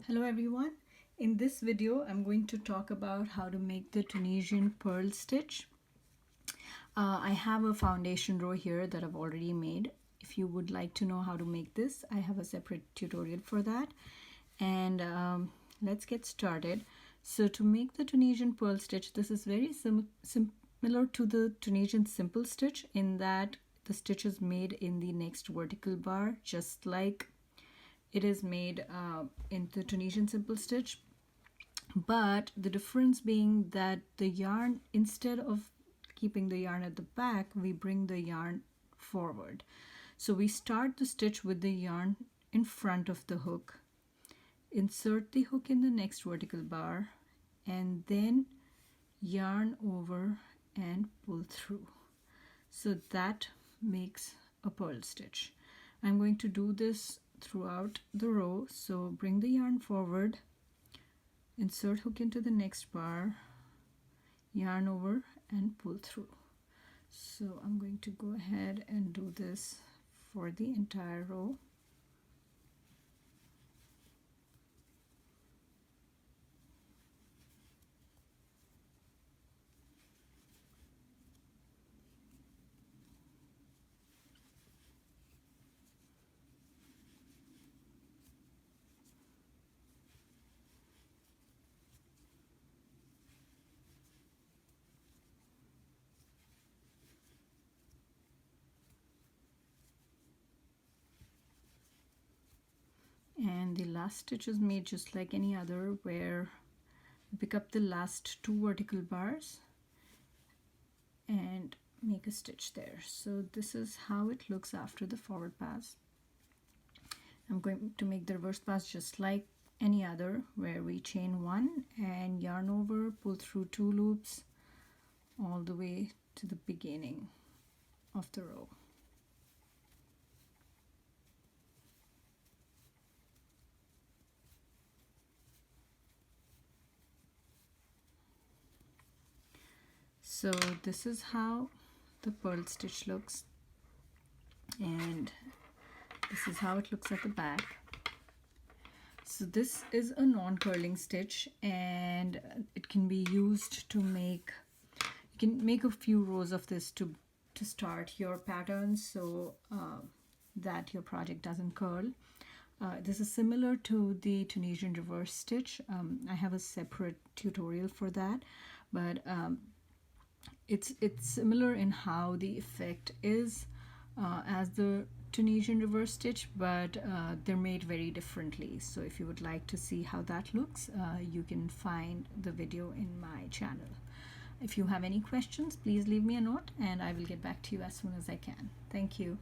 Hello everyone. In this video I'm going to talk about how to make the Tunisian purl stitch. I have a foundation row here that I've already made. If you would like to know how to make this, I have a separate tutorial for that. And let's get started. So to make the Tunisian purl stitch, this is very similar to the Tunisian simple stitch in that the stitch is made in the next vertical bar, just like it is made in the Tunisian simple stitch, but the difference being that the yarn, instead of keeping the yarn at the back, we bring the yarn forward. So we start the stitch with the yarn in front of the hook, insert the hook in the next vertical bar, and then yarn over and pull through. So that makes a purl stitch. I'm going to do this throughout the row. So bring the yarn forward, insert hook into the next bar, yarn over and pull through. So I'm going to go ahead and do this for the entire row. And the last stitch is made just like any other, where you pick up the last two vertical bars and make a stitch there. So this is how it looks after the forward pass. I'm going to make the reverse pass just like any other, where we chain one and yarn over, pull through two loops all the way to the beginning of the row. So this is how the purl stitch looks, and this is how it looks at the back. So this is a non-curling stitch, and it can be used to make, you can make a few rows of this to start your pattern, so that your project doesn't curl. This is similar to the Tunisian reverse stitch. I have a separate tutorial for that, but it's similar in how the effect is as the Tunisian reverse stitch, but they're made very differently. So if you would like to see how that looks, you can find the video in my channel. If you have any questions, please leave me a note and I will get back to you as soon as I can. Thank you.